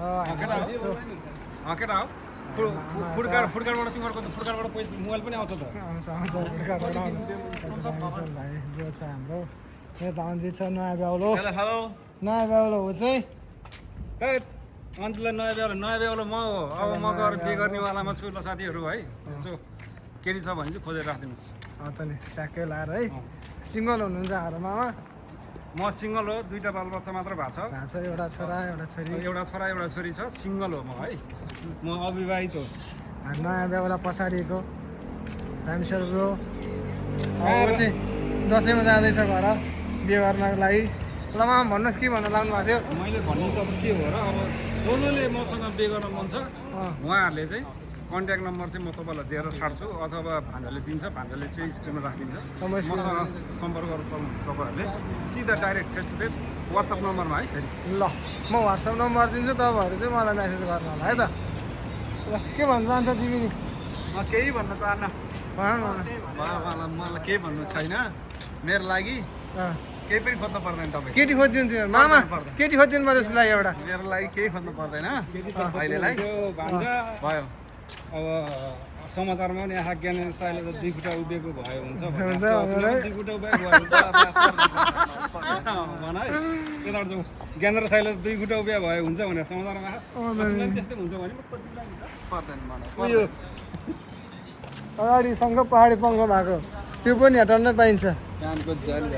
केटा हो केटा हो फुडकारबाट तिमीहरूको फुडकारबाट पैसा मोबाइल पनि आउँछ त भाइ जो छ हाम्रो यता अन्जित छ नयाँ बेहुलो हेलो नयाँ बेहुलो हो चाहिँ अन्तिलाई नयाँ बेहुलो म हो अब म गएर बिहे गर्नेवालामा छु ल साथीहरू है यसो केटी छ भने चाहिँ खोजेर राखिदिनुहोस् त नि ट्याक्कै लाएर है सिङ्गल हुनुहुन्छ हारो मामा म सिङ्गल हो 2टा बालबच्चा मात्र भएको छ एउटा छोरा एउटा छोरी एउटा छोरा एउटा छोरी छ सिङ्गल हो म है म अविवाहित हो नयाँ बेहुला पछाडिको रामेश्वर ब्रो अब चाहिँ दसैँमा जाँदैछ घर बिहे गर्नको लागि ल मामा भन्नुहोस् के भन्न लाग्नु भएको थियो मैले भन्नु त के हो र अब जसले मसँग बिहे गर्न मन छ उहाँहरूले चाहिँ कन्ट्याक्ट नम्बर चाहिँ म तपाईँलाई दिएर साट्छु अथवा भान्जाले दिन्छ भान्जाले चाहिँ स्क्रिनमा राखिदिन्छ मसँग सम्पर्क गर्नु सक्नुहुन्छ तपाईँहरूले सिधा direct face to face WhatsApp नम्बरमा है फेरि ल म वाट्सएप नम्बर दिन्छु तपाईँहरू चाहिँ मलाई मेसेज गर्नु होला है त ल के भन्न चाहन्छ तिमी म केही भन्न चाहन्न भन मलाई केही भन्नु छैन मेरो लागि केही पनि खोज्नु पर्दैन तपाईँ केटी खोजिदिनु थियो मामा केटी खोजिदिनु पर्यो उसको लागि एउटा मेरो लागि केही खोज्नु पर्दैन अहिलेलाई भयो अब समाचारमा पनि आँखा ज्ञानेन्द्र साईले त 2 खुट्टा उभिएको भयो हुन्छ 2 खुट्टा उभिएको भयो हुन्छ भन है यताबाट जाउँ ज्ञानेन्द्र साईले त 2 खुट्टा उभिएको भयो हुन्छ भनेर समाचारमा त्यस्तै हुन्छ भने पर्दैन मलाई उयो अगाडिसँग पहाडी पङ्ख भएको त्यो पनि हटाउनै पाइन्छ कानको जाली